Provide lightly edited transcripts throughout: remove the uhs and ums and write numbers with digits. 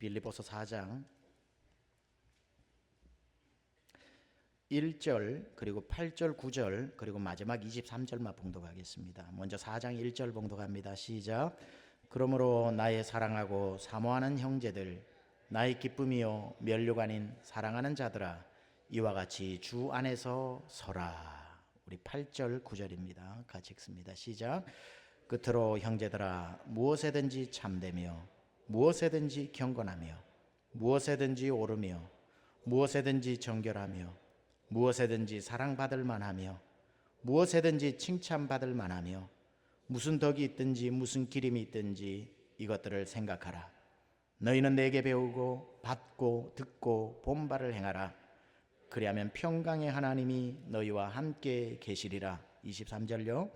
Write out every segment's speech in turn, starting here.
빌립보서 4장 1절 그리고 8절 9절 그리고 마지막 23절만 봉독하겠습니다. 먼저 4장 1절 봉독합니다. 시작. 그러므로 나의 사랑하고 사모하는 형제들, 나의 기쁨이요 면류관인 사랑하는 자들아, 이와 같이 주 안에서 서라. 우리 8절 9절입니다. 같이 읽습니다. 시작. 끝으로 형제들아, 무엇에든지 참되며 무엇에든지 경건하며 무엇에든지 오르며 무엇에든지 정결하며 무엇에든지 사랑받을 만하며 무엇에든지 칭찬받을 만하며 무슨 덕이 있든지 무슨 기림이 있든지 이것들을 생각하라. 너희는 내게 배우고 받고 듣고 본 바를 행하라. 그리하면 평강의 하나님이 너희와 함께 계시리라. 23절요.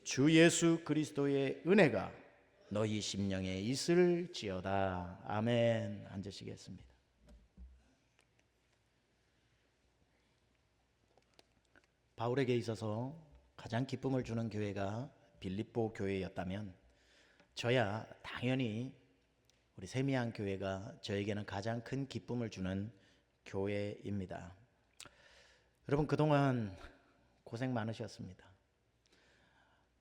주 예수 그리스도의 은혜가 너희 심령에 있을지어다. 아멘. 앉으시겠습니다. 바울에게 있어서 가장 기쁨을 주는 교회가 빌립보 교회였다면 저야 당연히 우리 세미양 교회가 저에게는 가장 큰 기쁨을 주는 교회입니다. 여러분, 그동안 고생 많으셨습니다.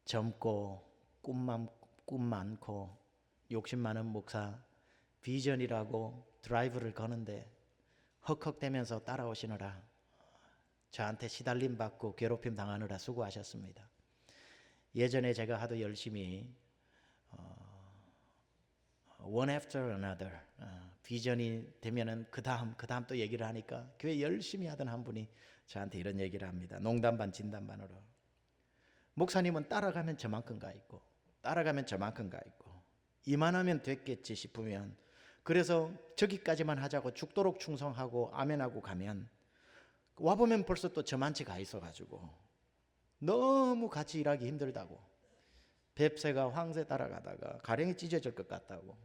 젊고 꿈 많고 욕심 많은 목사, 비전이라고 드라이브를 거는데 헉헉대면서 따라오시느라 저한테 시달림 받고 괴롭힘 당하느라 수고하셨습니다. 예전에 제가 하도 열심히 one after another 비전이 되면은 그 다음 또 얘기를 하니까 교회 열심히 하던 한 분이 저한테 이런 얘기를 합니다. 농담 반 진담 반으로. 목사님은 따라가면 저만큼 가 있고 따라가면 저만큼 가 있고 이만하면 됐겠지 싶으면, 그래서 저기까지만 하자고 죽도록 충성하고 아멘하고 가면 와보면 벌써 또 저만치 가 있어가지고 너무 같이 일하기 힘들다고, 뱁새가 황새 따라가다가 가랭이 찢어질 것 같다고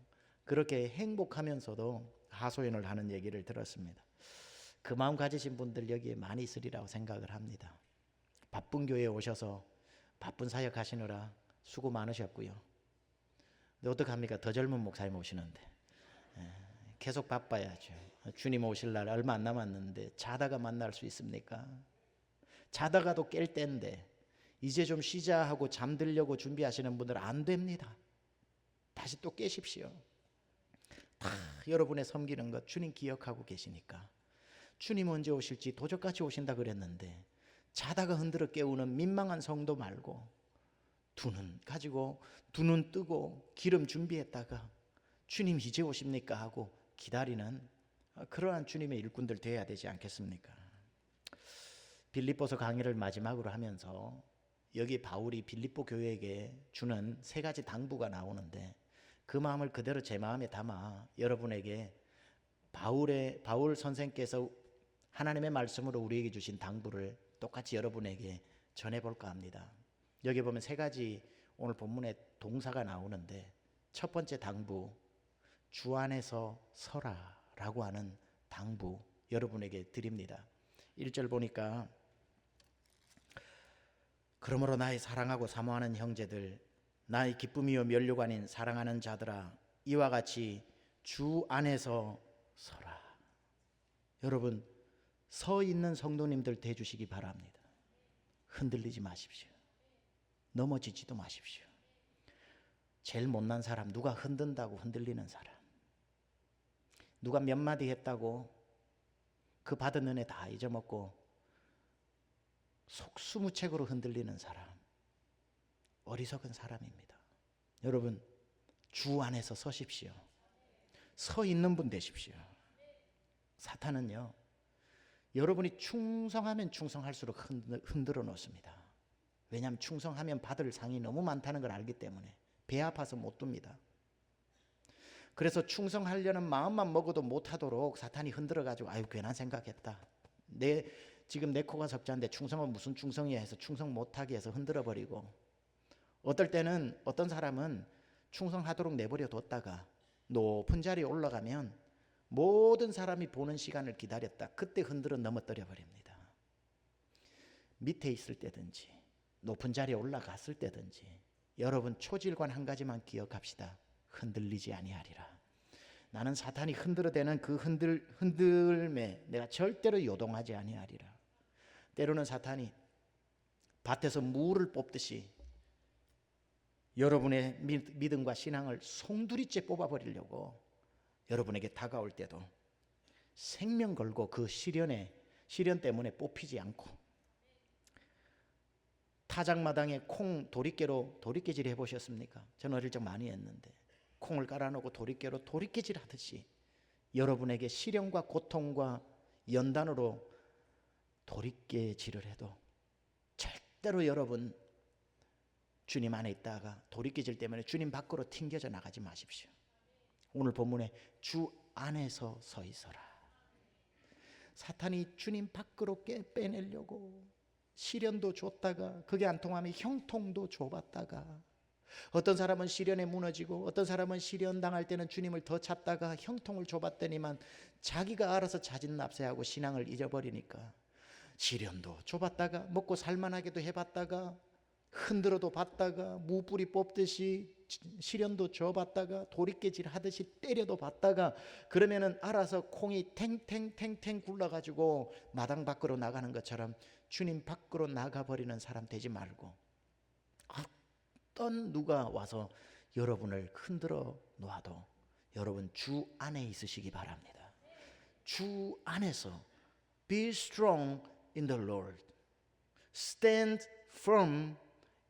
그렇게 행복하면서도 하소연을 하는 얘기를 들었습니다. 그 마음 가지신 분들 여기에 많이 있으리라고 생각을 합니다. 바쁜 교회에 오셔서 바쁜 사역 하시느라 수고 많으셨고요. 근데 어떡합니까? 더 젊은 목사님 오시는데 계속 바빠야죠. 주님 오실 날 얼마 안 남았는데 자다가 만날 수 있습니까? 자다가도 깰 때인데 이제 좀 쉬자 하고 잠들려고 준비하시는 분들은 안 됩니다. 다시 또 깨십시오. 다 여러분의 섬기는 것 주님 기억하고 계시니까. 주님 언제 오실지 도적같이 오신다 그랬는데 자다가 흔들어 깨우는 민망한 성도 말고 두 눈 가지고 두 눈 뜨고 기름 준비했다가 주님 이제 오십니까 하고 기다리는 그러한 주님의 일꾼들 되어야 되지 않겠습니까? 빌립보서 강의를 마지막으로 하면서 여기 바울이 빌립보 교회에게 주는 세 가지 당부가 나오는데 그 마음을 그대로 제 마음에 담아 여러분에게 바울 선생께서 하나님의 말씀으로 우리에게 주신 당부를 똑같이 여러분에게 전해볼까 합니다. 여기 보면 세 가지 오늘 본문에 동사가 나오는데 첫 번째 당부, 주 안에서 서라 라고 하는 당부 여러분에게 드립니다. 1절 보니까 그러므로 나의 사랑하고 사모하는 형제들, 나의 기쁨이요 면류관인 사랑하는 자들아, 이와 같이 주 안에서 서라. 여러분, 서 있는 성도님들 되주시기 바랍니다. 흔들리지 마십시오. 넘어지지도 마십시오. 제일 못난 사람, 누가 흔든다고 흔들리는 사람, 누가 몇 마디 했다고 그 받은 은혜 다 잊어먹고 속수무책으로 흔들리는 사람, 어리석은 사람입니다. 여러분, 주 안에서 서십시오. 서 있는 분 되십시오. 사탄은요, 여러분이 충성하면 충성할수록 흔들어 놓습니다. 왜냐하면 충성하면 받을 상이 너무 많다는 걸 알기 때문에 배 아파서 못 둡니다. 그래서 충성하려는 마음만 먹어도 못하도록 사탄이 흔들어가지고 아유 괜한 생각했다, 지금 내 코가 석자인데 충성은 무슨 충성이야 해서 충성 못하게 해서 흔들어버리고, 어떨 때는 어떤 사람은 충성하도록 내버려 뒀다가 높은 자리에 올라가면 모든 사람이 보는 시간을 기다렸다 그때 흔들어 넘어뜨려 버립니다. 밑에 있을 때든지 높은 자리에 올라갔을 때든지 여러분 초질관 한 가지만 기억합시다. 흔들리지 아니하리라. 나는 사탄이 흔들어대는 그 흔들매 내가 절대로 요동하지 아니하리라. 때로는 사탄이 밭에서 물을 뽑듯이 여러분의 믿음과 신앙을 송두리째 뽑아버리려고 여러분에게 다가올 때도 생명 걸고 그 시련 때문에 뽑히지 않고, 타작마당에 콩 도리깨로 도리깨질 해보셨습니까? 저는 어릴 적 많이 했는데, 콩을 깔아놓고 도리깨로 도리깨질 하듯이 여러분에게 시련과 고통과 연단으로 도리깨질을 해도 절대로 여러분 주님 안에 있다가 도리깨질 때문에 주님 밖으로 튕겨져 나가지 마십시오. 오늘 본문에 주 안에서 서 있어라. 사탄이 주님 밖으로 빼내려고 시련도 줬다가 그게 안 통하면 형통도 줘봤다가, 어떤 사람은 시련에 무너지고 어떤 사람은 시련 당할 때는 주님을 더 찾다가 형통을 줘봤더니만 자기가 알아서 자진납세하고 신앙을 잊어버리니까 시련도 줘봤다가 먹고 살만하게도 해봤다가 흔들어도 봤다가 무뿌리 뽑듯이 시련도 줘봤다가 도리깨질 하듯이 때려도 봤다가, 그러면은 알아서 콩이 탱탱탱탱 굴러가지고 마당 밖으로 나가는 것처럼 주님 밖으로 나가버리는 사람 되지 말고, 어떤 누가 와서 여러분을 흔들어 놓아도 여러분 주 안에 있으시기 바랍니다. 주 안에서 Be strong in the Lord. Stand firm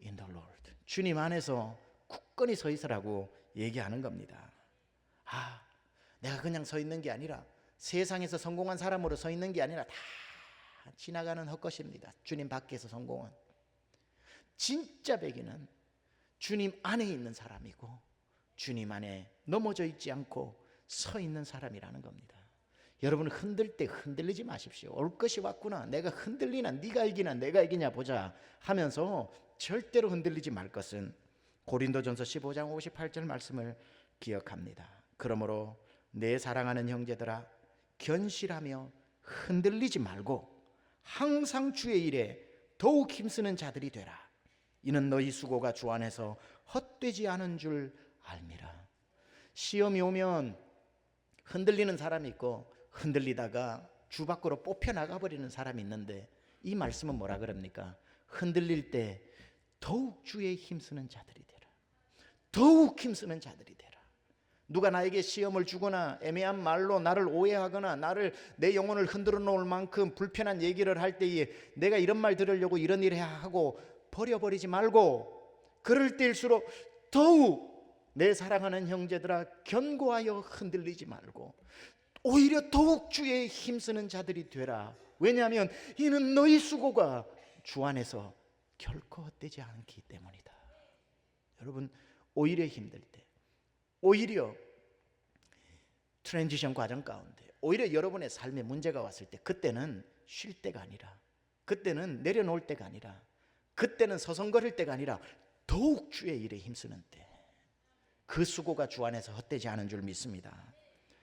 in the Lord. 주님 안에서 굳건히 서 있으라고 얘기하는 겁니다. 내가 그냥 서 있는 게 아니라, 세상에서 성공한 사람으로 서 있는 게 아니라 다 지나가는 헛것입니다. 주님 밖에서 성공은. 진짜 백인은 주님 안에 있는 사람이고 주님 안에 넘어져 있지 않고 서 있는 사람이라는 겁니다. 여러분 흔들 때 흔들리지 마십시오. 올 것이 왔구나, 내가 흔들리나 네가 이기나 내가 이기냐 보자 하면서 절대로 흔들리지 말 것은 고린도전서 15장 58절 말씀을 기억합니다. 그러므로 내 사랑하는 형제들아, 견실하며 흔들리지 말고 항상 주의 일에 더욱 힘쓰는 자들이 되라. 이는 너희 수고가 주 안에서 헛되지 않은 줄 알미라. 시험이 오면 흔들리는 사람이 있고 흔들리다가 주 밖으로 뽑혀 나가버리는 사람이 있는데, 이 말씀은 뭐라 그럽니까? 흔들릴 때 더욱 주의 힘쓰는 자들이 되라. 더욱 힘쓰는 자들이 되라. 누가 나에게 시험을 주거나 애매한 말로 나를 오해하거나 내 영혼을 흔들어 놓을 만큼 불편한 얘기를 할 때에 내가 이런 말 들으려고 이런 일을 하고 버려버리지 말고, 그럴 때일수록 더욱 내 사랑하는 형제들아 견고하여 흔들리지 말고 오히려 더욱 주의 힘쓰는 자들이 되라. 왜냐하면 이는 너희 수고가 주 안에서 결코 헛되지 않기 때문이다. 여러분, 오히려 힘들 때, 오히려 트랜지션 과정 가운데, 오히려 여러분의 삶에 문제가 왔을 때, 그때는 쉴 때가 아니라, 그때는 내려놓을 때가 아니라, 그때는 서성거릴 때가 아니라 더욱 주의 일에 힘쓰는 때, 그 수고가 주 안에서 헛되지 않은 줄 믿습니다.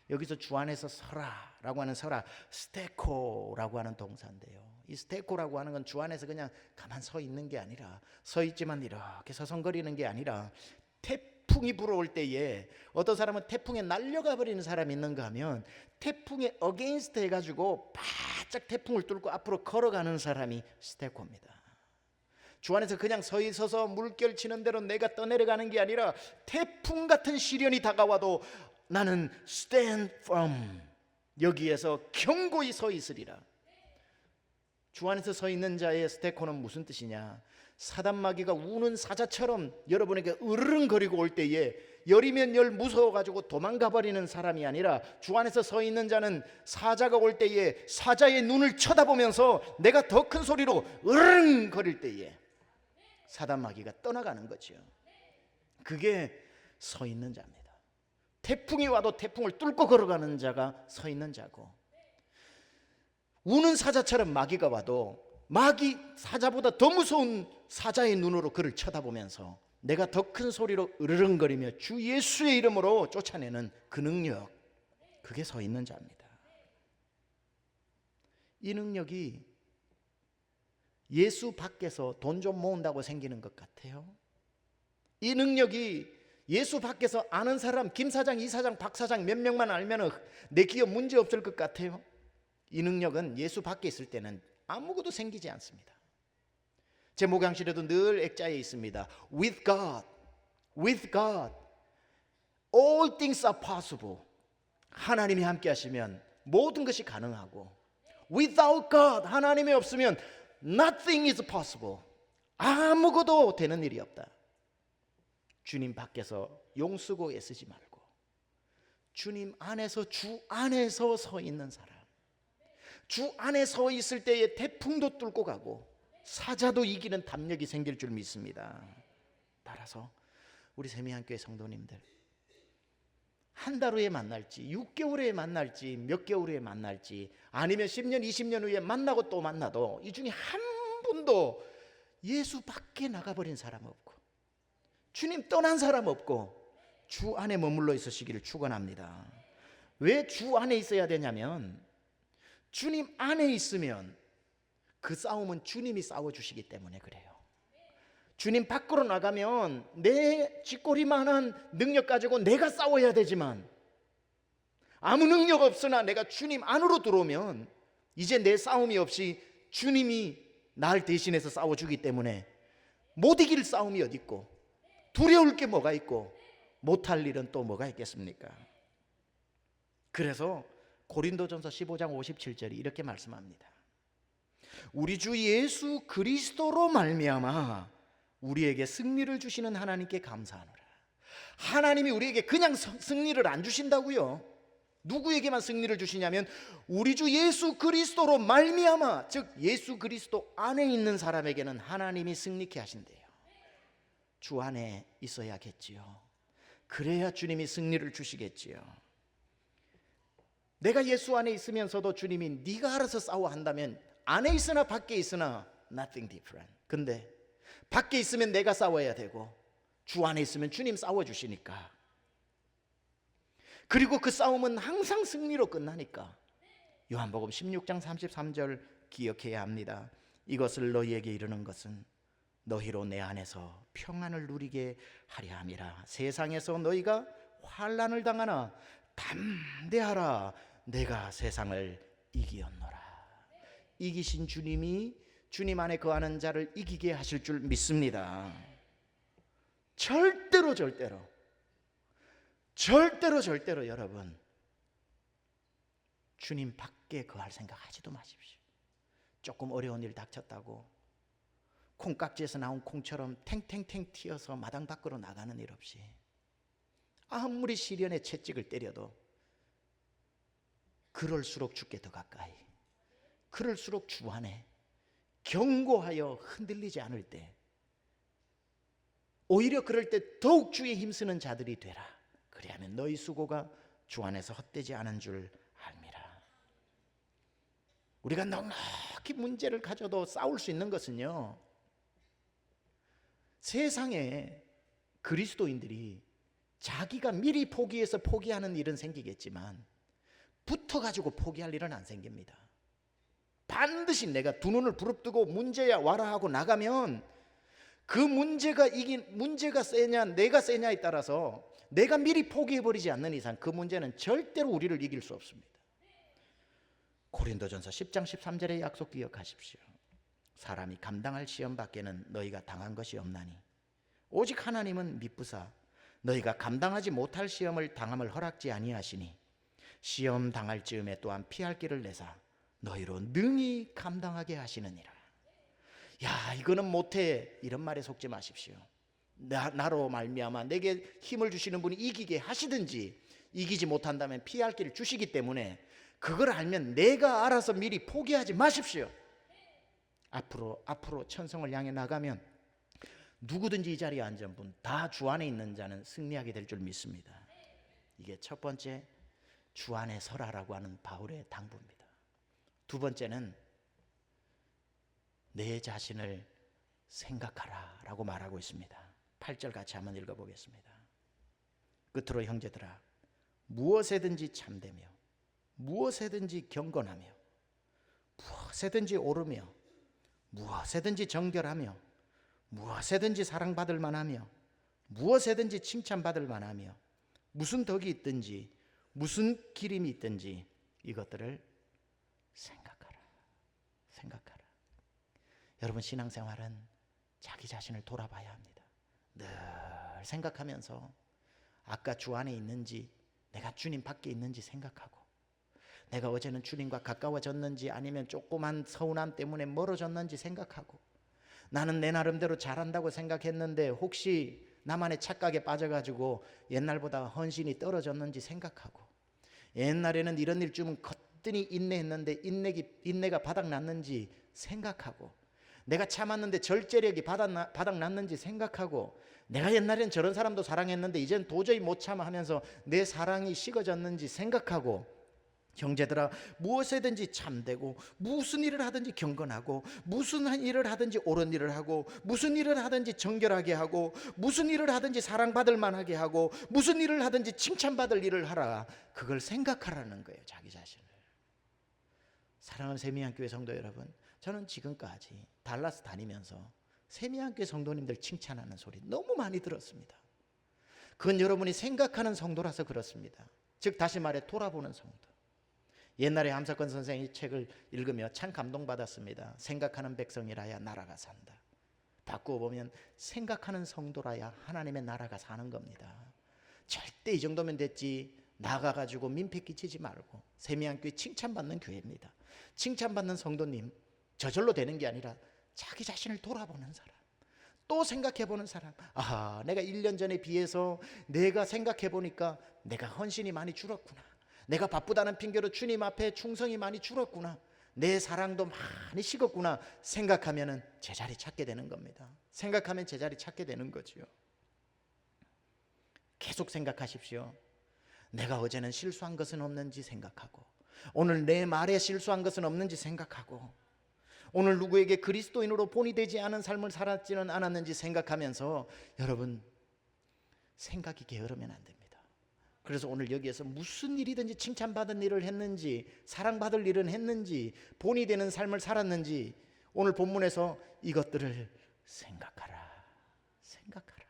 여기서 주 안에서 서라라고 하는 서라, 스테코라고 하는 동사인데요, 이 스테코라고 하는 건 주 안에서 그냥 가만 서 있는 게 아니라, 서 있지만 이렇게 서성거리는 게 아니라, 태풍이 불어올 때에 어떤 사람은 태풍에 날려가 버리는 사람이 있는가 하면 태풍에 어게인스트 해가지고 바짝 태풍을 뚫고 앞으로 걸어가는 사람이 스테코입니다. 주 안에서 그냥 서 있어서 물결 치는 대로 내가 떠내려가는 게 아니라 태풍 같은 시련이 다가와도 나는 stand firm, 여기에서 견고히 서 있으리라. 주 안에서 서 있는 자의 스테코는 무슨 뜻이냐? 사단마귀가 우는 사자처럼 여러분에게 으르렁거리고 올 때에 열이면 열 무서워가지고 도망가 버리는 사람이 아니라, 주 안에서 서 있는 자는 사자가 올 때에 사자의 눈을 쳐다보면서 내가 더 큰 소리로 으르렁거릴 때에 사단마귀가 떠나가는 거죠. 그게 서 있는 자입니다. 태풍이 와도 태풍을 뚫고 걸어가는 자가 서 있는 자고, 우는 사자처럼 마귀가 와도 마귀 사자보다 더 무서운 사자의 눈으로 그를 쳐다보면서 내가 더 큰 소리로 으르렁거리며 주 예수의 이름으로 쫓아내는 그 능력, 그게 서 있는 자입니다. 이 능력이 예수 밖에서 돈 좀 모은다고 생기는 것 같아요. 이 능력이 예수 밖에서 아는 사람, 김 사장, 이 사장, 박 사장 몇 명만 알면 내 기업 문제 없을 것 같아요? 이 능력은 예수 밖에 있을 때는 아무것도 생기지 않습니다. 제 목양실에도 늘 액자에 있습니다. With God, with God, all things are possible. 하나님이 함께 하시면 모든 것이 가능하고, without God, 하나님이 없으면 nothing is possible. 아무것도 되는 일이 없다. 주님 밖에서 용쓰고 애쓰지 말고 주님 안에서, 주 안에서 서 있는 사람, 주 안에 서 있을 때에 태풍도 뚫고 가고 사자도 이기는 담력이 생길 줄 믿습니다. 따라서 우리 세미한교회 성도님들, 한 달 후에 만날지 6개월 후에 만날지 몇 개월 후에 만날지 아니면 10년 20년 후에 만나고 또 만나도 이 중에 한 분도 예수 밖에 나가버린 사람 없고 주님 떠난 사람 없고 주 안에 머물러 있으시기를 축원합니다. 왜 주 안에 있어야 되냐면 주님 안에 있으면 그 싸움은 주님이 싸워주시기 때문에 그래요. 주님 밖으로 나가면 내 쥐꼬리만한 능력 가지고 내가 싸워야 되지만 아무 능력 없으나 내가 주님 안으로 들어오면 이제 내 싸움이 없이 주님이 날 대신해서 싸워주기 때문에 못 이길 싸움이 어디 있고 두려울 게 뭐가 있고 못할 일은 또 뭐가 있겠습니까? 그래서 고린도전서 15장 57절이 이렇게 말씀합니다. 우리 주 예수 그리스도로 말미암아 우리에게 승리를 주시는 하나님께 감사하노라. 하나님이 우리에게 그냥 승리를 안 주신다고요. 누구에게만 승리를 주시냐면 우리 주 예수 그리스도로 말미암아, 즉 예수 그리스도 안에 있는 사람에게는 하나님이 승리케 하신대요. 주 안에 있어야겠지요. 그래야 주님이 승리를 주시겠지요. 내가 예수 안에 있으면서도 주님이 네가 알아서 싸워 한다면 안에 있으나 밖에 있으나 nothing different. 근데 밖에 있으면 내가 싸워야 되고 주 안에 있으면 주님 싸워주시니까, 그리고 그 싸움은 항상 승리로 끝나니까 요한복음 16장 33절 기억해야 합니다. 이것을 너희에게 이르는 것은 너희로 내 안에서 평안을 누리게 하려 함이라. 세상에서 너희가 환난을 당하나 담대하라. 내가 세상을 이기었노라. 이기신 주님이 주님 안에 거하는 자를 이기게 하실 줄 믿습니다. 절대로 여러분 주님 밖에 거할 생각하지도 마십시오. 조금 어려운 일 닥쳤다고 콩깍지에서 나온 콩처럼 탱탱탱 튀어서 마당 밖으로 나가는 일 없이 아무리 시련의 채찍을 때려도 그럴수록 주께 더 가까이, 그럴수록 주 안에 견고하여 흔들리지 않을 때, 오히려 그럴 때 더욱 주에 힘쓰는 자들이 되라. 그리하면 너희 수고가 주 안에서 헛되지 않은 줄 알미라. 우리가 넉넉히 문제를 가져도 싸울 수 있는 것은요, 세상에 그리스도인들이 자기가 미리 포기해서 포기하는 일은 생기겠지만 붙어가지고 포기할 일은 안 생깁니다. 반드시 내가 두 눈을 부릅뜨고 문제야 와라 하고 나가면 그 문제가 세냐 내가 세냐에 따라서 내가 미리 포기해버리지 않는 이상 그 문제는 절대로 우리를 이길 수 없습니다. 고린도전서 10장 13절의 약속 기억하십시오. 사람이 감당할 시험 밖에는 너희가 당한 것이 없나니 오직 하나님은 미쁘사 너희가 감당하지 못할 시험을 당함을 허락지 아니하시니 시험 당할 즈음에 또한 피할 길을 내사 너희로 능히 감당하게 하시느니라. 야, 이거는 못해, 이런 말에 속지 마십시오. 나로 말미암아 내게 힘을 주시는 분이 이기게 하시든지 이기지 못한다면 피할 길을 주시기 때문에 그걸 알면 내가 알아서 미리 포기하지 마십시오. 앞으로 천성을 향해 나가면 누구든지 이 자리에 앉은 분 다 주 안에 있는 자는 승리하게 될 줄 믿습니다. 이게 첫 번째, 주 안에 서라라고 하는 바울의 당부입니다. 두 번째는 내 자신을 생각하라 라고 말하고 있습니다. 8절 같이 한번 읽어보겠습니다. 끝으로 형제들아, 무엇에든지 참되며 무엇에든지 경건하며 무엇에든지 오르며 무엇에든지 정결하며 무엇에든지 사랑받을 만하며 무엇에든지 칭찬받을 만하며 무슨 덕이 있든지 무슨 기림이 있든지 이것들을 생각하라. 생각하라. 여러분, 신앙생활은 자기 자신을 돌아봐야 합니다. 늘 생각하면서 아까 주 안에 있는지 내가 주님 밖에 있는지 생각하고, 내가 어제는 주님과 가까워졌는지 아니면 조그만 서운함 때문에 멀어졌는지 생각하고, 나는 내 나름대로 잘한다고 생각했는데 혹시 나만의 착각에 빠져가지고 옛날보다 헌신이 떨어졌는지 생각하고, 옛날에는 이런 일 좀 거뜬히 인내했는데 인내가 바닥났는지 생각하고, 내가 참았는데 절제력이 바닥났는지 생각하고, 내가 옛날엔 저런 사람도 사랑했는데 이젠 도저히 못 참아 하면서 내 사랑이 식어졌는지 생각하고, 형제들아, 무엇에든지 참되고 무슨 일을 하든지 경건하고 무슨 일을 하든지 옳은 일을 하고 무슨 일을 하든지 정결하게 하고 무슨 일을 하든지 사랑받을 만하게 하고 무슨 일을 하든지 칭찬받을 일을 하라. 그걸 생각하라는 거예요, 자기 자신을. 사랑하는 세미한교회 성도 여러분, 저는 지금까지 달라스 다니면서 세미한교회 성도님들 칭찬하는 소리 너무 많이 들었습니다. 그건 여러분이 생각하는 성도라서 그렇습니다. 즉 다시 말해 돌아보는 성도. 옛날에 함석헌 선생이 책을 읽으며 참 감동받았습니다. 생각하는 백성이라야 나라가 산다. 바꾸어 보면 생각하는 성도라야 하나님의 나라가 사는 겁니다. 절대 이 정도면 됐지 나가가지고 민폐 끼치지 말고, 세미한교회 칭찬받는 교회입니다. 칭찬받는 성도님 저절로 되는 게 아니라 자기 자신을 돌아보는 사람, 또 생각해보는 사람. 아, 내가 1년 전에 비해서 내가 생각해보니까 내가 헌신이 많이 줄었구나. 내가 바쁘다는 핑계로 주님 앞에 충성이 많이 줄었구나. 내 사랑도 많이 식었구나. 생각하면 제자리 찾게 되는 겁니다. 생각하면 제자리 찾게 되는 거지요. 계속 생각하십시오. 내가 어제는 실수한 것은 없는지 생각하고, 오늘 내 말에 실수한 것은 없는지 생각하고, 오늘 누구에게 그리스도인으로 본이 되지 않은 삶을 살았지는 않았는지 생각하면서, 여러분, 생각이 게으르면 안 됩니다. 그래서 오늘 여기에서 무슨 일이든지 칭찬받은 일을 했는지, 사랑받을 일은 했는지, 본이 되는 삶을 살았는지, 오늘 본문에서 이것들을 생각하라. 생각하라.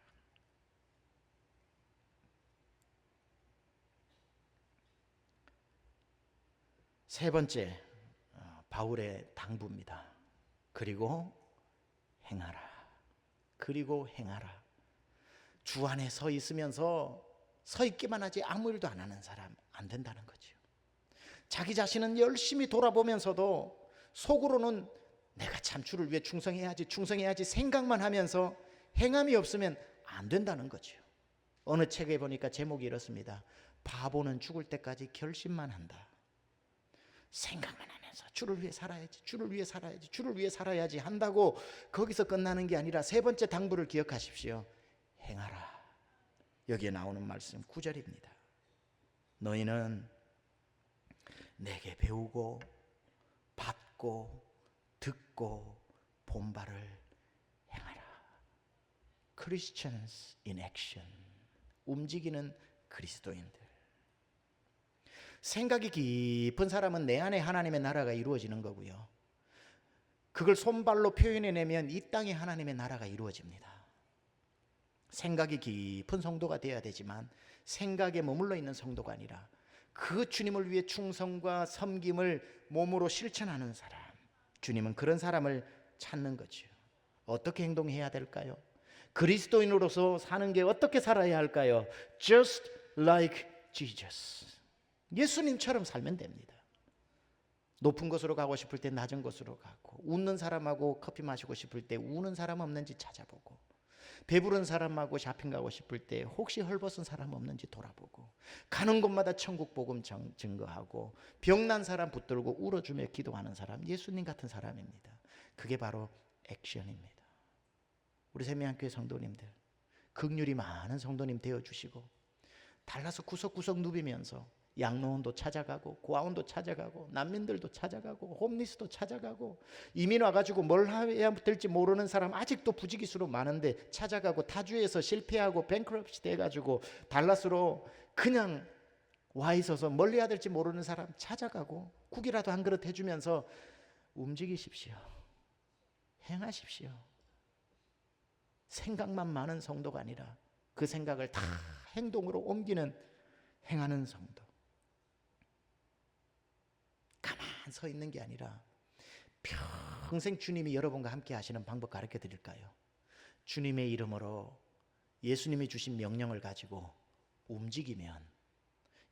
세 번째, 바울의 당부입니다. 그리고 행하라. 그리고 행하라. 주 안에 서 있으면서 서 있기만 하지 아무 일도 안 하는 사람 안 된다는 거죠. 자기 자신은 열심히 돌아보면서도 속으로는 내가 참 주를 위해 충성해야지 생각만 하면서 행함이 없으면 안 된다는 거죠. 어느 책에 보니까 제목이 이렇습니다. 바보는 죽을 때까지 결심만 한다. 생각만 하면서 주를 위해 살아야지 한다고 거기서 끝나는 게 아니라 세 번째 당부를 기억하십시오. 행하라. 여기에 나오는 말씀 9절입니다. 너희는 내게 배우고 받고 듣고 본 바를 행하라. Christians in action. 움직이는 그리스도인들. 생각이 깊은 사람은 내 안에 하나님의 나라가 이루어지는 거고요. 그걸 손발로 표현해내면 이 땅에 하나님의 나라가 이루어집니다. 생각이 깊은 성도가 되어야 되지만 생각에 머물러 있는 성도가 아니라 그 주님을 위해 충성과 섬김을 몸으로 실천하는 사람, 주님은 그런 사람을 찾는 거죠. 어떻게 행동해야 될까요? 그리스도인으로서 사는 게 어떻게 살아야 할까요? Just like Jesus. 예수님처럼 살면 됩니다. 높은 곳으로 가고 싶을 때 낮은 곳으로 가고, 웃는 사람하고 커피 마시고 싶을 때 우는 사람 없는지 찾아보고, 배부른 사람하고 쇼핑 가고 싶을 때 혹시 헐벗은 사람 없는지 돌아보고, 가는 곳마다 천국 복음 증거하고, 병난 사람 붙들고 울어주며 기도하는 사람, 예수님 같은 사람입니다. 그게 바로 액션입니다. 우리 세미한교회 성도님들, 긍휼이 많은 성도님 되어주시고, 달라서 구석구석 누비면서 양로원도 찾아가고, 고아원도 찾아가고, 난민들도 찾아가고, 홈리스도 찾아가고, 이민 와가지고 뭘 해야 될지 모르는 사람 아직도 부지기수로 많은데 찾아가고, 타주에서 실패하고 뱅크럽시 돼가지고 달라스로 그냥 와 있어서 뭘 해야 될지 모르는 사람 찾아가고, 국이라도 한 그릇 해주면서 움직이십시오. 행하십시오. 생각만 많은 성도가 아니라 그 생각을 다 행동으로 옮기는 행하는 성도. 가만 서 있는 게 아니라 평생 주님이 여러분과 함께 하시는 방법 가르쳐 드릴까요? 주님의 이름으로 예수님이 주신 명령을 가지고 움직이면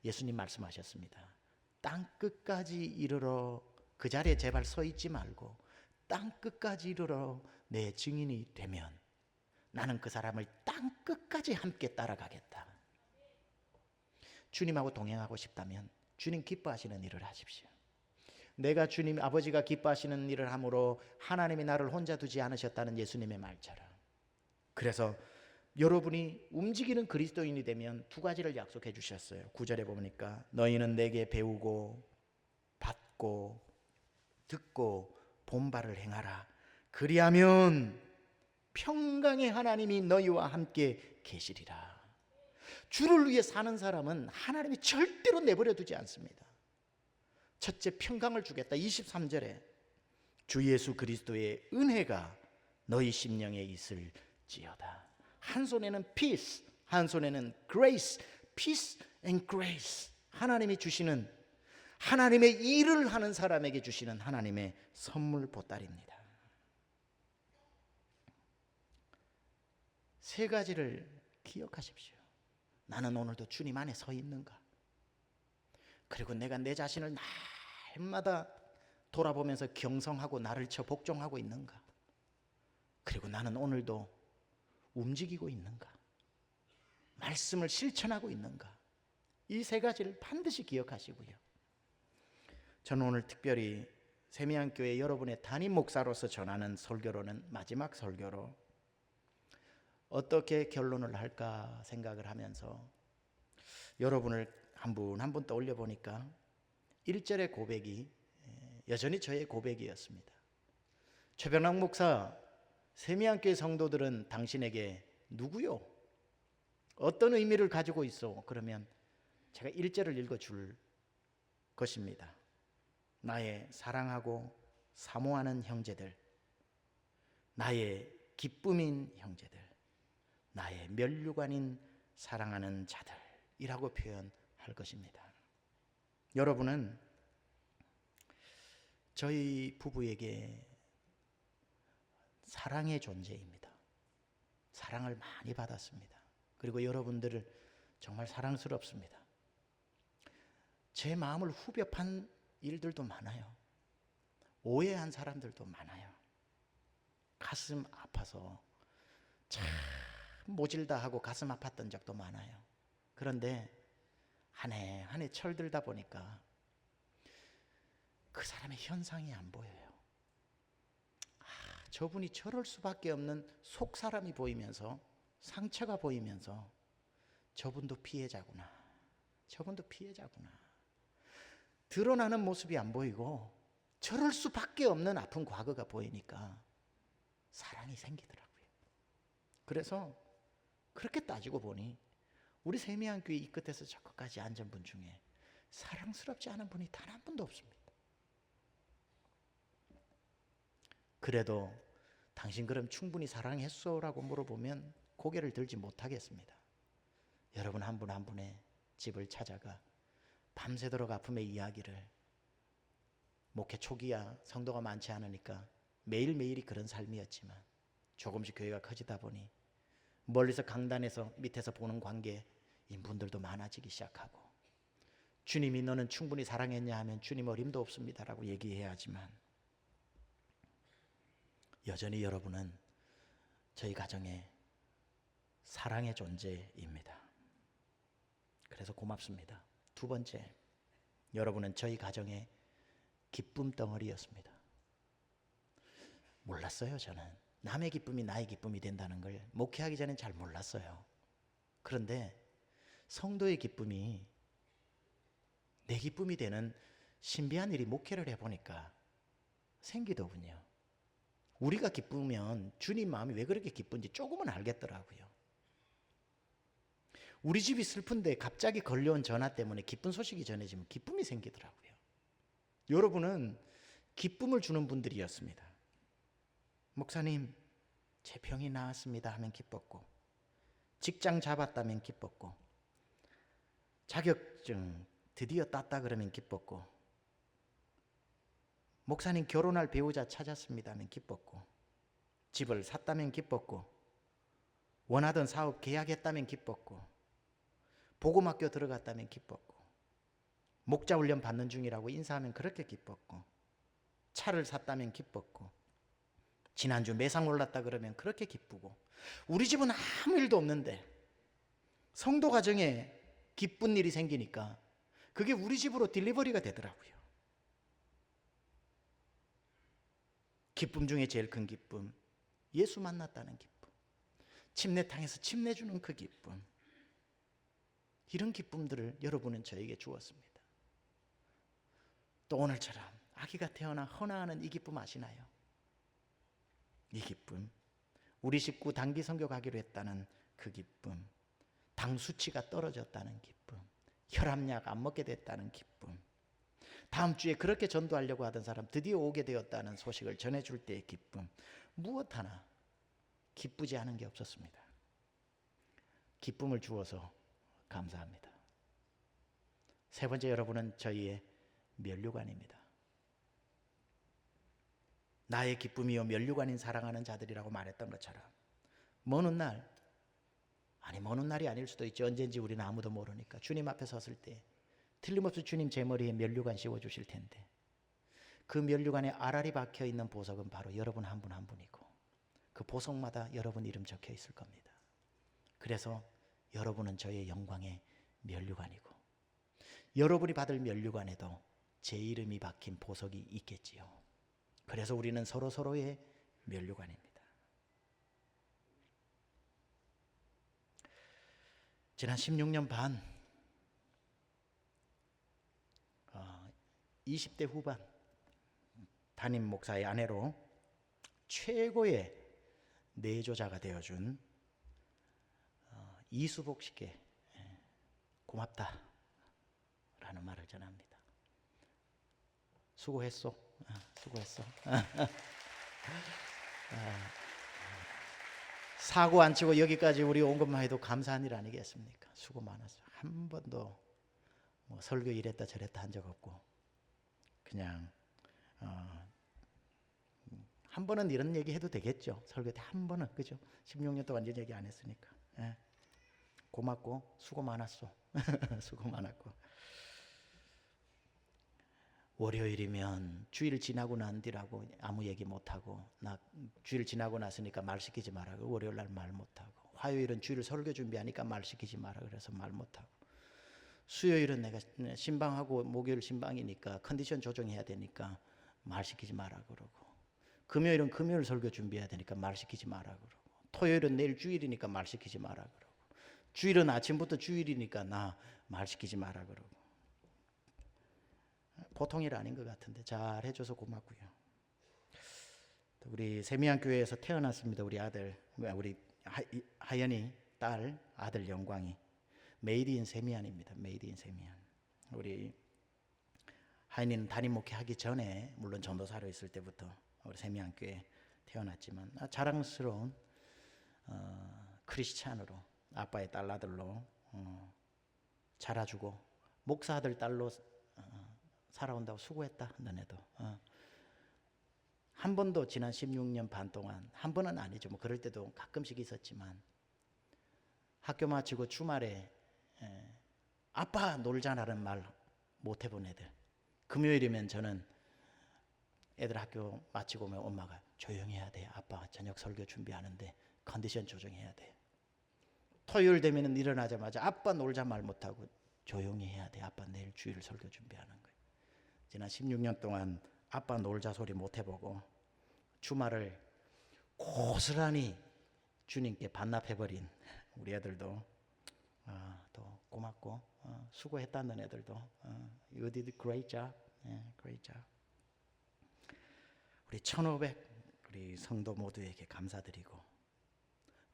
예수님 말씀하셨습니다. 땅 끝까지 이르러 그 자리에 제발 서 있지 말고 땅 끝까지 이르러 내 증인이 되면 나는 그 사람을 땅 끝까지 함께 따라가겠다. 주님하고 동행하고 싶다면 주님 기뻐하시는 일을 하십시오. 내가 주님 아버지가 기뻐하시는 일을 함으로 하나님이 나를 혼자 두지 않으셨다는 예수님의 말처럼. 그래서 여러분이 움직이는 그리스도인이 되면 두 가지를 약속해 주셨어요. 9절에 보니까 너희는 내게 배우고 받고 듣고 본바를 행하라. 그리하면 평강의 하나님이 너희와 함께 계시리라. 주를 위해 사는 사람은 하나님이 절대로 내버려 두지 않습니다. 첫째, 평강을 주겠다. 23절에 주 예수 그리스도의 은혜가 너희 심령에 있을지어다. 한 손에는 peace, 한 손에는 grace, peace and grace. 하나님이 주시는, 하나님의 일을 하는 사람에게 주시는 하나님의 선물 보따리입니다. 세 가지를 기억하십시오. 나는 오늘도 주님 안에 서 있는가? 그리고 내가 내 자신을 날마다 돌아보면서 경성하고 나를 쳐 복종하고 있는가? 그리고 나는 오늘도 움직이고 있는가? 말씀을 실천하고 있는가? 이 세 가지를 반드시 기억하시고요. 저는 오늘 특별히 세미안교회 여러분의 담임 목사로서 전하는 설교로는 마지막 설교로 어떻게 결론을 할까 생각을 하면서 여러분을 한 분 한 분 떠올려 보니까 1절의 고백이 여전히 저의 고백이었습니다. 최병락 목사, 세미안교회 성도들은 당신에게 누구요? 어떤 의미를 가지고 있어? 그러면 제가 1절을 읽어줄 것입니다. 나의 사랑하고 사모하는 형제들, 나의 기쁨인 형제들, 나의 면류관인 사랑하는 자들이라고 표현할 것입니다. 여러분은 저희 부부에게 사랑의 존재입니다. 사랑을 많이 받았습니다. 그리고 여러분들을 정말 사랑스럽습니다. 제 마음을 후벼 판 일들도 많아요. 오해한 사람들도 많아요. 가슴 아파서 참 모질다 하고 가슴 아팠던 적도 많아요. 그런데 한 해 한 해 철들다 보니까 그 사람의 현상이 안 보여요. 저분이 저럴 수밖에 없는 속 사람이 보이면서, 상처가 보이면서 저분도 피해자구나, 저분도 피해자구나. 드러나는 모습이 안 보이고 저럴 수밖에 없는 아픈 과거가 보이니까 사랑이 생기더라고요. 그래서 그렇게 따지고 보니 우리 세미안교회 이 끝에서 저 끝까지 앉은 분 중에 사랑스럽지 않은 분이 단 한 분도 없습니다. 그래도 당신 그럼 충분히 사랑했어라고 물어보면 고개를 들지 못하겠습니다. 여러분 한 분 한 분의 집을 찾아가 밤새도록 아픔의 이야기를, 목회 초기야 성도가 많지 않으니까 매일매일이 그런 삶이었지만 조금씩 교회가 커지다 보니 멀리서 강단에서 밑에서 보는 관계인 분들도 많아지기 시작하고, 주님이 너는 충분히 사랑했냐 하면 주님 어림도 없습니다라고 얘기해야 하지만 여전히 여러분은 저희 가정의 사랑의 존재입니다. 그래서 고맙습니다. 두 번째, 여러분은 저희 가정의 기쁨 덩어리였습니다. 몰랐어요. 저는 남의 기쁨이 나의 기쁨이 된다는 걸 목회하기 전엔 잘 몰랐어요. 그런데 성도의 기쁨이 내 기쁨이 되는 신비한 일이 목회를 해보니까 생기더군요. 우리가 기쁘면 주님 마음이 왜 그렇게 기쁜지 조금은 알겠더라고요. 우리 집이 슬픈데 갑자기 걸려온 전화 때문에 기쁜 소식이 전해지면 기쁨이 생기더라고요. 여러분은 기쁨을 주는 분들이었습니다. 목사님, 제 병이 나았습니다 하면 기뻤고, 직장 잡았다면 기뻤고, 자격증 드디어 땄다 그러면 기뻤고, 목사님 결혼할 배우자 찾았습니다 하면 기뻤고, 집을 샀다면 기뻤고, 원하던 사업 계약했다면 기뻤고, 복음학교 들어갔다면 기뻤고, 목자 훈련 받는 중이라고 인사하면 그렇게 기뻤고, 차를 샀다면 기뻤고, 지난주 매상 올랐다 그러면 그렇게 기쁘고, 우리 집은 아무 일도 없는데 성도 가정에 기쁜 일이 생기니까 그게 우리 집으로 딜리버리가 되더라고요. 기쁨 중에 제일 큰 기쁨, 예수 만났다는 기쁨, 침례탕에서 침례 주는 그 기쁨, 이런 기쁨들을 여러분은 저에게 주었습니다. 또 오늘처럼 아기가 태어나 헌화하는 이 기쁨 아시나요? 이 기쁨, 우리 식구 단기 선교 가기로 했다는 그 기쁨, 당 수치가 떨어졌다는 기쁨, 혈압약 안 먹게 됐다는 기쁨, 다음 주에 그렇게 전도하려고 하던 사람 드디어 오게 되었다는 소식을 전해줄 때의 기쁨, 무엇 하나 기쁘지 않은 게 없었습니다. 기쁨을 주어서 감사합니다. 세 번째, 여러분은 저희의 면류관입니다. 나의 기쁨이요 면류관인 사랑하는 자들이라고 말했던 것처럼 먼 훗날, 먼 훗날이 아닐 수도 있죠. 언젠지 우리는 아무도 모르니까 주님 앞에 섰을 때 틀림없이 주님 제 머리에 면류관 씌워주실 텐데, 그 면류관에 알알이 박혀있는 보석은 바로 여러분 한 분 한 분이고, 그 보석마다 여러분 이름 적혀 있을 겁니다. 그래서 여러분은 저의 영광의 면류관이고, 여러분이 받을 면류관에도 제 이름이 박힌 보석이 있겠지요. 그래서 우리는 서로서로의 면류관입니다. 지난 16년 반 20대 후반 담임 목사의 아내로 최고의 내조자가 되어준 이수복 씨께 고맙다 라는 말을 전합니다. 수고했어. 수고했어. 사고 안 치고 여기까지 우리 온 것만 해도 감사한 일 아니겠습니까? 수고 많았어. 한 번도 뭐 설교 이랬다 저랬다 한 적 없고, 그냥 한 번은 이런 얘기 해도 되겠죠. 설교 때 한 번은, 그죠? 16년 동안 완전 얘기 안 했으니까. 고맙고 수고 많았어. 수고 많았고. 월요일이면 주일 지나고 난 뒤라고 아무 얘기 못하고, 나 주일 지나고 났으니까 말 시키지 마라. 월요일 날 말 못하고, 화요일은 주일 설교 준비하니까 말 시키지 마라. 그래서 말 못하고, 수요일은 내가 신방하고 목요일 신방이니까 컨디션 조정해야 되니까 말 시키지 마라 그러고, 금요일은 금요일 설교 준비해야 되니까 말 시키지 마라 그러고, 토요일은 내일 주일이니까 말 시키지 마라 그러고, 주일은 아침부터 주일이니까 나 말 시키지 마라 그러고. 보통 일 아닌 것 같은데 잘 해줘서 고맙고요. 우리 세미양 교회에서 태어났습니다. 우리 아들, 우리 하연이 딸, 아들 영광이 메이드 인 세미안입니다. 메이드 인 세미안. 우리 하연이는 담임 목회하기 전에, 물론 전도사로 있을 때부터 우리 세미양 교회에 태어났지만 자랑스러운 크리스찬으로, 아빠의 딸 아들로 자라주고, 목사 아들 딸로 살아온다고 수고했다 너네도. 한 번도 지난 16년 반 동안, 한 번은 아니죠, 뭐 그럴 때도 가끔씩 있었지만, 학교 마치고 주말에 아빠 놀자라는 말 못 해본 애들, 금요일이면 저는 애들 학교 마치고 오면 엄마가 조용히 해야 돼, 아빠 저녁 설교 준비하는데 컨디션 조정해야 돼. 토요일 되면 일어나자마자 아빠 놀자 말 못하고 조용히 해야 돼, 아빠 내일 주일 설교 준비하는 거예요. 지난 16년 동안 아빠 놀자 소리 못 해보고 주말을 고스란히 주님께 반납해버린 우리 애들도 또 고맙고, 수고했다는 애들도 You did a great job. Great job. 우리 1500 우리 성도 모두에게 감사드리고,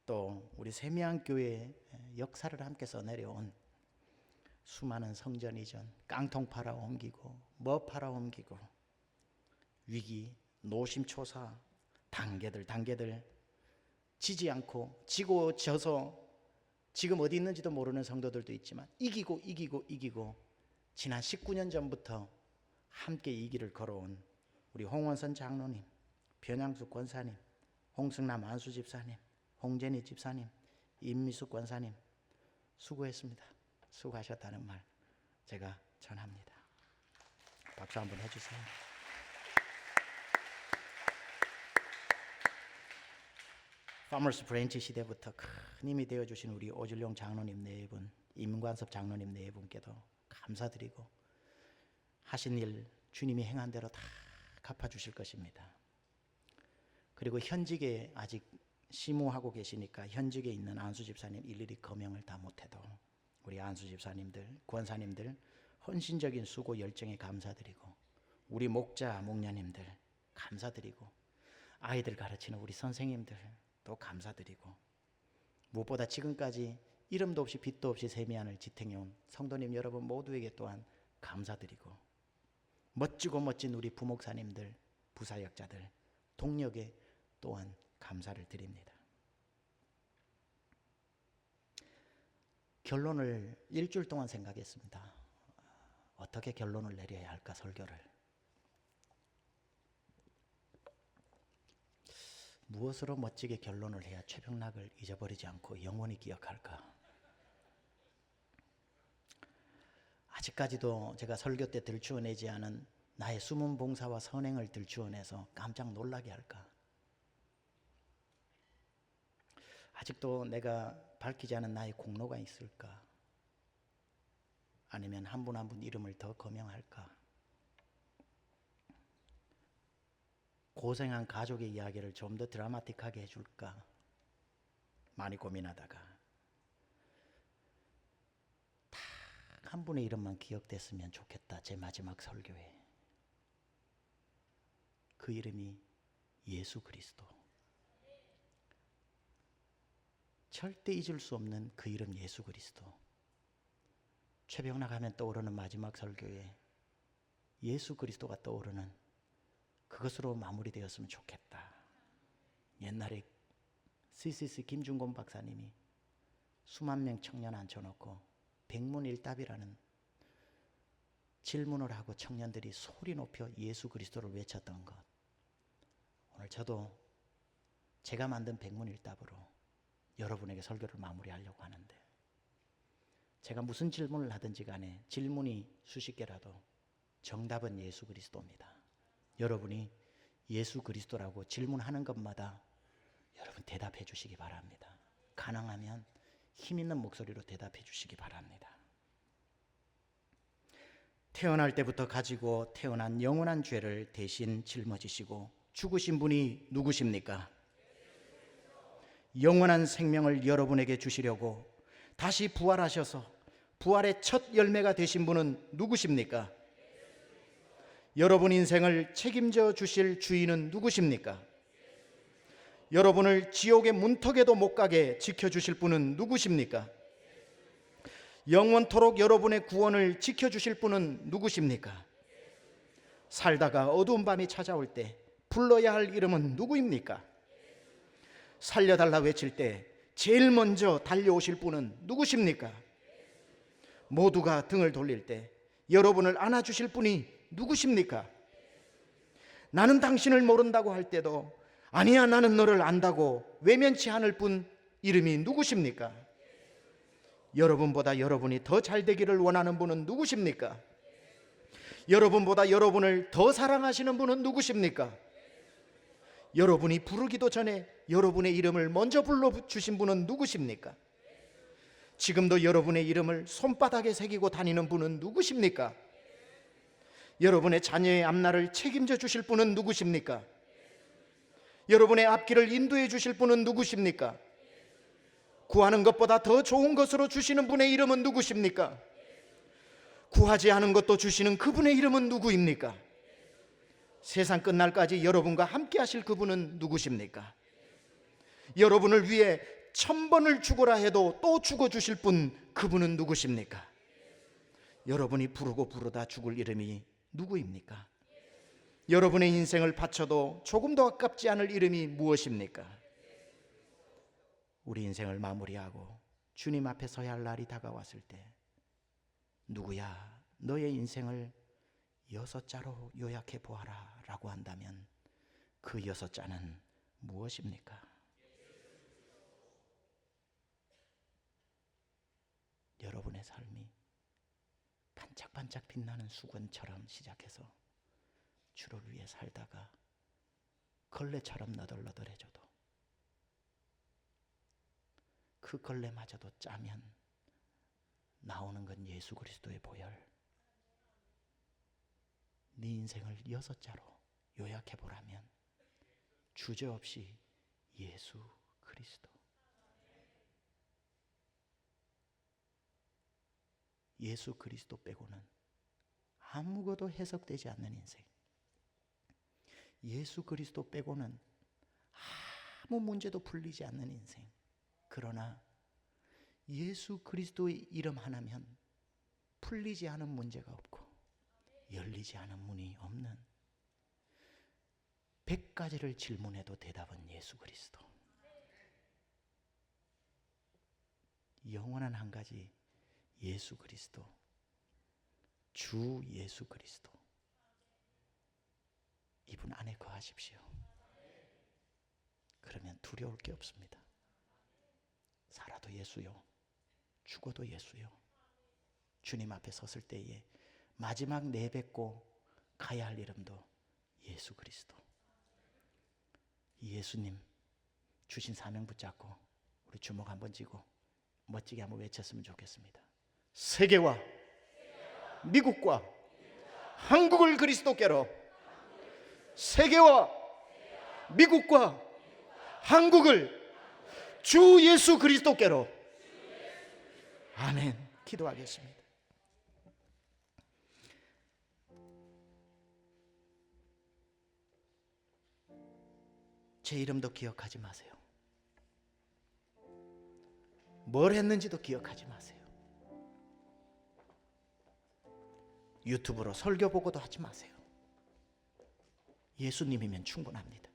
또 우리 세미양교회 역사를 함께 써내려온 수많은 성전 이전, 깡통 팔아 옮기고 뭐 팔아 옮기고, 위기, 노심초사, 단계들 지지 않고, 지고 져서 지금 어디 있는지도 모르는 성도들도 있지만 이기고 지난 19년 전부터 함께 이 길을 걸어온 우리 홍원선 장로님, 변양숙 권사님, 홍승남 안수 집사님, 홍재니 집사님, 임미숙 권사님 수고했습니다. 수고하셨다는 말 제가 전합니다. 박수 한번 해주세요. 파머스 브랜치 시대부터 큰 힘이 되어주신 우리 오질용 장로님 네 분, 임관섭 장로님 네 분께도 감사드리고 하신 일 주님이 행한 대로 다 갚아주실 것입니다. 그리고 현직에 아직 심우하고 계시니까 현직에 있는 안수 집사님 일일이 거명을 다 못해도 우리 안수 집사님들, 권사님들 헌신적인 수고 열정에 감사드리고 우리 목자, 목녀님들 감사드리고 아이들 가르치는 우리 선생님들 또 감사드리고 무엇보다 지금까지 이름도 없이 빛도 없이 세미안을 지탱해온 성도님 여러분 모두에게 또한 감사드리고 멋지고 멋진 우리 부목사님들, 부사역자들, 동력에 또한 감사를 드립니다. 결론을 일주일 동안 생각했습니다. 어떻게 결론을 내려야 할까 설교를. 무엇으로 멋지게 결론을 해야 최병락을 잊어버리지 않고 영원히 기억할까? 아직까지도 제가 설교 때 들추어내지 않은 나의 숨은 봉사와 선행을 들추어내서 깜짝 놀라게 할까? 아직도 내가 밝히지 않은 나의 공로가 있을까? 아니면 한 분 한 분 이름을 더 거명할까? 고생한 가족의 이야기를 좀 더 드라마틱하게 해줄까? 많이 고민하다가 딱 한 분의 이름만 기억됐으면 좋겠다. 제 마지막 설교에. 그 이름이 예수 그리스도. 절대 잊을 수 없는 그 이름 예수 그리스도. 최병락 하면 떠오르는 마지막 설교에 예수 그리스도가 떠오르는 그것으로 마무리되었으면 좋겠다. 옛날에 CCC 김준곤 박사님이 수만 명 청년 앉혀놓고 백문일답이라는 질문을 하고 청년들이 소리 높여 예수 그리스도를 외쳤던 것. 오늘 저도 제가 만든 백문일답으로 여러분에게 설교를 마무리하려고 하는데, 제가 무슨 질문을 하든지 간에 질문이 수십 개라도 정답은 예수 그리스도입니다. 여러분이 예수 그리스도라고 질문하는 것마다 여러분 대답해 주시기 바랍니다. 가능하면 힘 있는 목소리로 대답해 주시기 바랍니다. 태어날 때부터 가지고 태어난 영원한 죄를 대신 짊어지시고 죽으신 분이 누구십니까? 영원한 생명을 여러분에게 주시려고 다시 부활하셔서 부활의 첫 열매가 되신 분은 누구십니까? 여러분 인생을 책임져 주실 주인은 누구십니까? 여러분을 지옥의 문턱에도 못 가게 지켜주실 분은 누구십니까? 영원토록 여러분의 구원을 지켜주실 분은 누구십니까? 살다가 어두운 밤이 찾아올 때 불러야 할 이름은 누구입니까? 살려달라 외칠 때 제일 먼저 달려오실 분은 누구십니까? 모두가 등을 돌릴 때 여러분을 안아주실 분이 누구십니까? 나는 당신을 모른다고 할 때도 아니야 나는 너를 안다고 외면치 않을 분 이름이 누구십니까? 여러분보다 여러분이 더 잘 되기를 원하는 분은 누구십니까? 여러분보다 여러분을 더 사랑하시는 분은 누구십니까? 여러분이 부르기도 전에 여러분의 이름을 먼저 불러주신 분은 누구십니까? 지금도 여러분의 이름을 손바닥에 새기고 다니는 분은 누구십니까? 여러분의 자녀의 앞날을 책임져 주실 분은 누구십니까? 여러분의 앞길을 인도해 주실 분은 누구십니까? 구하는 것보다 더 좋은 것으로 주시는 분의 이름은 누구십니까? 구하지 않은 것도 주시는 그분의 이름은 누구입니까? 세상 끝날까지 여러분과 함께 하실 그분은 누구십니까? 여러분을 위해 1000번을 죽어라 해도 또 죽어주실 분, 그분은 누구십니까? 여러분이 부르고 부르다 죽을 이름이 누구입니까? 여러분의 인생을 바쳐도 조금도 아깝지 않을 이름이 무엇입니까? 우리 인생을 마무리하고 주님 앞에 서야 할 날이 다가왔을 때 누구야 너의 인생을 6자로 요약해 보아라 라고 한다면 그 6자는 무엇입니까? 여러분의 삶이 반짝반짝 빛나는 수건처럼 시작해서 주를 위해 살다가 걸레처럼 너덜너덜해져도 그 걸레마저도 짜면 나오는 건 예수 그리스도의 보혈. 네 인생을 6자로 요약해 보라면 주저없이 예수 그리스도. 예수 그리스도 빼고는 아무것도 해석되지 않는 인생. 예수 그리스도 빼고는 아무 문제도 풀리지 않는 인생. 그러나 예수 그리스도의 이름 하나면 풀리지 않은 문제가 없고 열리지 않은 문이 없는 100가지를 질문해도 대답은 예수 그리스도. 영원한 한 가지 예수 그리스도. 주 예수 그리스도. 이분 안에 거하십시오. 그러면 두려울 게 없습니다. 살아도 예수요, 죽어도 예수요. 주님 앞에 섰을 때에 마지막 내뱉고 가야 할 이름도 예수 그리스도. 예수님 주신 사명 붙잡고 우리 주먹 한번 쥐고 멋지게 한번 외쳤으면 좋겠습니다. 세계와 미국과 한국을 그리스도께로, 세계와 미국과 한국을 주 예수 그리스도께로. 아멘. 기도하겠습니다. 제 이름도 기억하지 마세요. 뭘 했는지도 기억하지 마세요. 유튜브로 설교 보고도 하지 마세요. 예수님이면 충분합니다.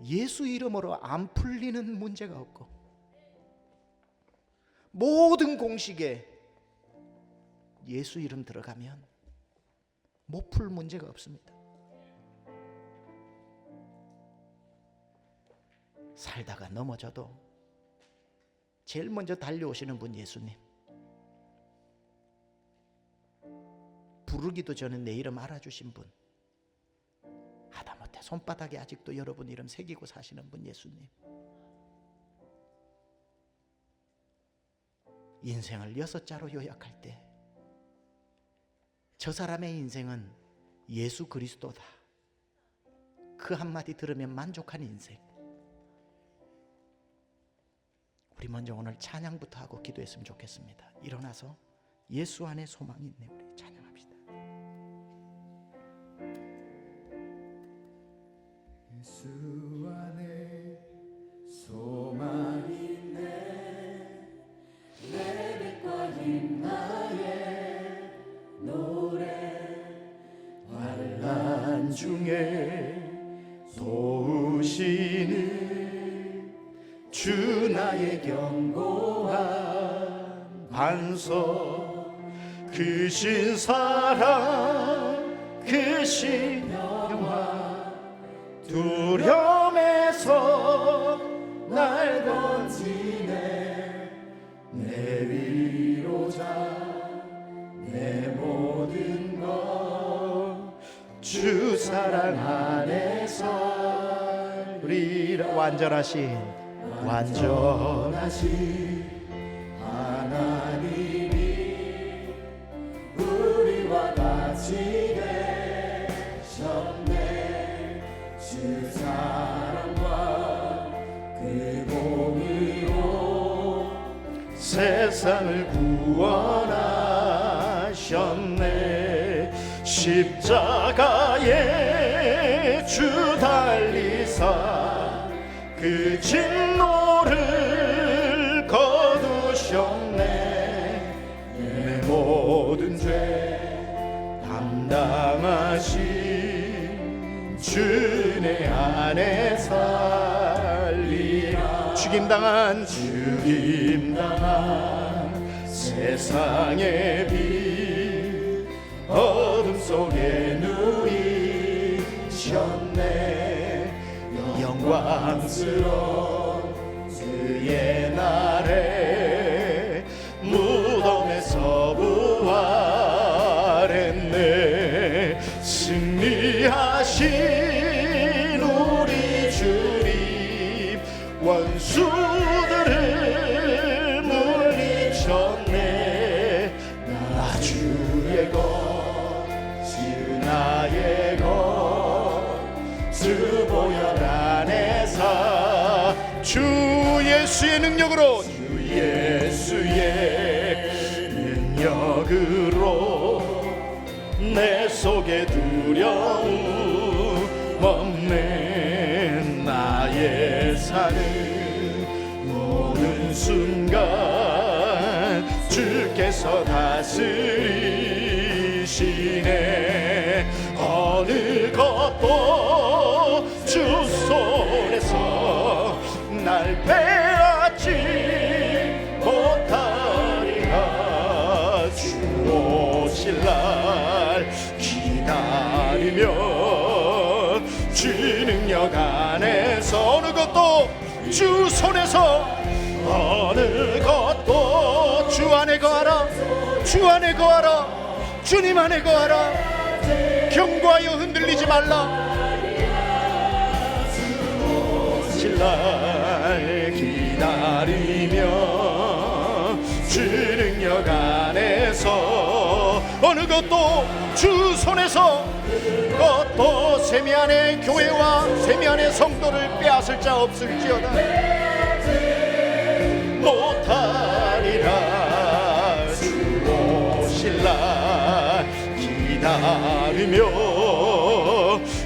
예수 이름으로 안 풀리는 문제가 없고 모든 공식에 예수 이름 들어가면 못 풀 문제가 없습니다. 살다가 넘어져도 제일 먼저 달려오시는 분 예수님. 부르기도 전에 내 이름 알아주신 분, 하다못해 손바닥에 아직도 여러분 이름 새기고 사시는 분 예수님. 인생을 6자로 요약할 때 저 사람의 인생은 예수 그리스도다. 그 한마디 들으면 만족한 인생. 우리 먼저 오늘 찬양부터 하고 기도했으면 좋겠습니다. 일어나서 예수 안에 소망이 있네 우리 찬양합시다. 예수 안에 소망이 있네. 내 빛과 힘 나의 노래. 환난 중에 도우시는 주 나의 견고한 반석. 크신 사랑 크신 영화 두려움에서 날 건지네. 내 위로자 내 모든 것 주 사랑 안에서 우리 완전하신 하나님이 우리와 같이 되셨네. 주 사랑과 그 공의로 세상을 구원하셨네. 십자가에 주 달리사 그 진노를 거두셨네. 내 모든 죄 담당하신 주 내 안에 살리라. 주께 죽임당한 세상의 빛 어둠 속에 누이셨네. 영광스러운 주의 날에 무덤에서 부활했네. 승리하신 우리 주님 원수들을 물리쳤네. 나 주의 것 주 나의 것주 보혈 안에서 주 예수의 능력으로 주 예수의 능력으로 내 속에 두려움 없네. 나의 사는 모든 순간 주께서 다스리시네. 어느 것도 주 손에서 날 빼앗지 못하리라. 주 오실 날 기다리며 주 능력 안에서 어느 것도 주 손에서 어느 것도 주 안에 거하라. 주 안에 거하라. 주님 안에 거하라. 경고하여 흔들리지 말라. 날 기다리며 주 능력 안에서 어느 것도 주 손에서 것도 세미 안의 교회와 세미 안의 성도를 빼앗을 자 없을지어다. 못하리라. 주 오실 날 기다리며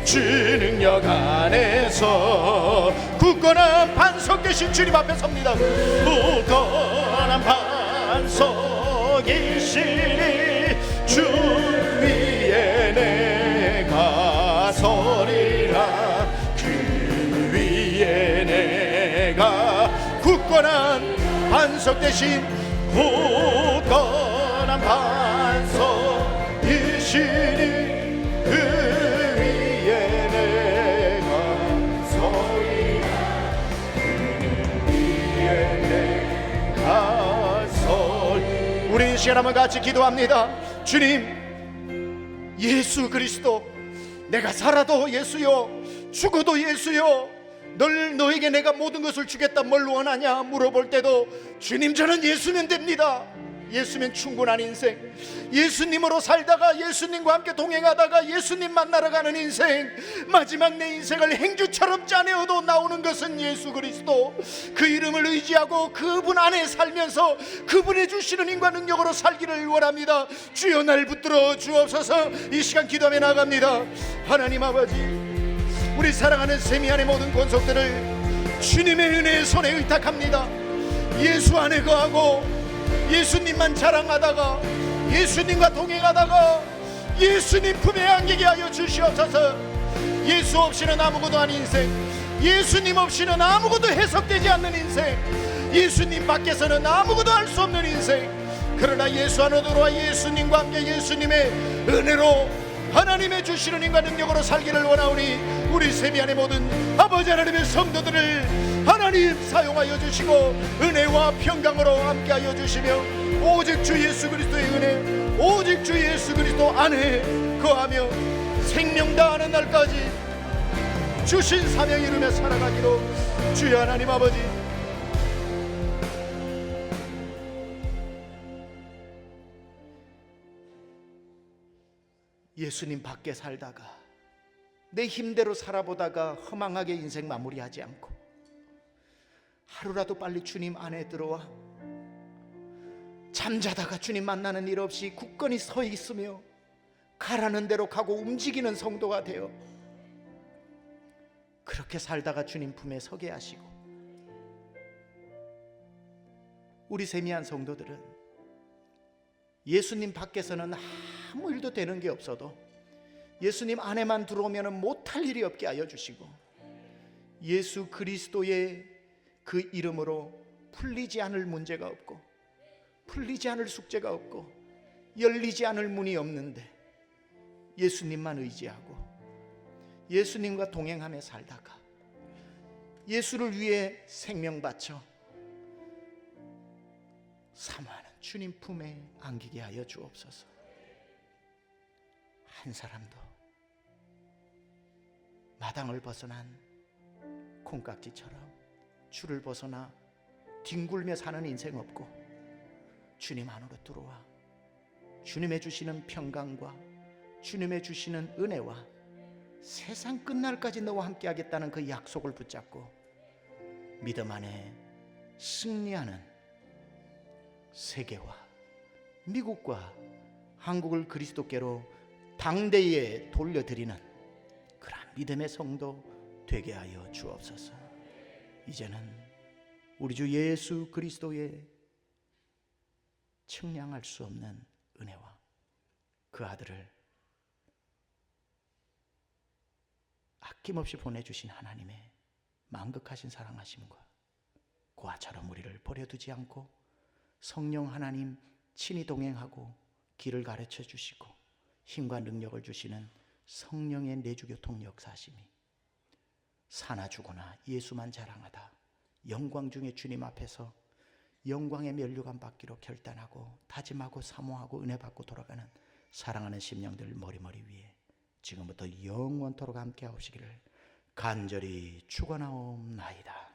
주 능력 안에서 굳건한 반석 되신 주님 앞에 섭니다. 굳건한 반석이시니 주 위에 내가 서리라. 그 위에 내가 굳건한 반석 대신 굳건한 반석이시니 그 위에 내가 서리라. 그 위에 내가 서리. 우리 이 시간 한번 같이 기도합니다. 주님, 예수 그리스도, 내가 살아도 예수요 죽어도 예수요, 너에게 내가 모든 것을 주겠다. 뭘 원하냐 물어볼 때도 주님 저는 예수면 됩니다. 예수면 충분한 인생, 예수님으로 살다가 예수님과 함께 동행하다가 예수님 만나러 가는 인생, 마지막 내 인생을 행주처럼 짜내어도 나오는 것은 예수 그리스도. 그 이름을 의지하고 그분 안에 살면서 그분의 주시는 힘과 능력으로 살기를 원합니다. 주여 날 붙들어 주옵소서. 이 시간 기도하며 나갑니다. 하나님 아버지, 우리 사랑하는 세미 안의 모든 권속들을 주님의 은혜의 손에 의탁합니다. 예수 안에 거하고 예수님만 자랑하다가 예수님과 동행하다가 예수님 품에 안기게 하여 주시옵소서. 예수 없이는 아무것도 아닌 인생, 예수님 없이는 아무것도 해석되지 않는 인생, 예수님 밖에서는 아무것도 할 수 없는 인생. 그러나 예수 안으로 들어와 예수님과 함께 예수님의 은혜로 하나님의 주시는 힘과 능력으로 살기를 원하오니 우리 세미 안의 모든 아버지 하나님의 성도들을 하나님 사용하여 주시고 은혜와 평강으로 함께하여 주시며 오직 주 예수 그리스도의 은혜, 오직 주 예수 그리스도 안에 거하며 생명 다하는 날까지 주신 사명 이루며 살아가기로 주여 하나님 아버지, 예수님 밖에 살다가 내 힘대로 살아보다가 허망하게 인생 마무리하지 않고 하루라도 빨리 주님 안에 들어와 잠자다가 주님 만나는 일 없이 굳건히 서 있으며 가라는 대로 가고 움직이는 성도가 되어 그렇게 살다가 주님 품에 서게 하시고, 우리 세미한 성도들은 예수님 밖에서는 아무 일도 되는 게 없어도 예수님 안에만 들어오면 못할 일이 없게 하여 주시고 예수 그리스도의 그 이름으로 풀리지 않을 문제가 없고 풀리지 않을 숙제가 없고 열리지 않을 문이 없는데 예수님만 의지하고 예수님과 동행하며 살다가 예수를 위해 생명 바쳐 사모하는 주님 품에 안기게 하여 주옵소서. 한 사람도 마당을 벗어난 콩깍지처럼 줄을 벗어나 뒹굴며 사는 인생 없고 주님 안으로 들어와 주님의 주시는 평강과 주님의 주시는 은혜와 세상 끝날까지 너와 함께 하겠다는 그 약속을 붙잡고 믿음 안에 승리하는 세계와 미국과 한국을 그리스도께로 당대에 돌려드리는 그러한 믿음의 성도 되게 하여 주옵소서. 이제는 우리 주 예수 그리스도의 측량할 수 없는 은혜와 그 아들을 아낌없이 보내주신 하나님의 만극하신 사랑하심과 고아처럼 우리를 버려두지 않고 성령 하나님 친히 동행하고 길을 가르쳐 주시고 힘과 능력을 주시는 성령의 내주교통 역사심이 사나 죽거나 예수만 자랑하다 영광 중에 주님 앞에서 영광의 면류관 받기로 결단하고 다짐하고 사모하고 은혜 받고 돌아가는 사랑하는 심령들 머리머리 위에 지금부터 영원토록 함께 하시기를 간절히 축원하옵나이다.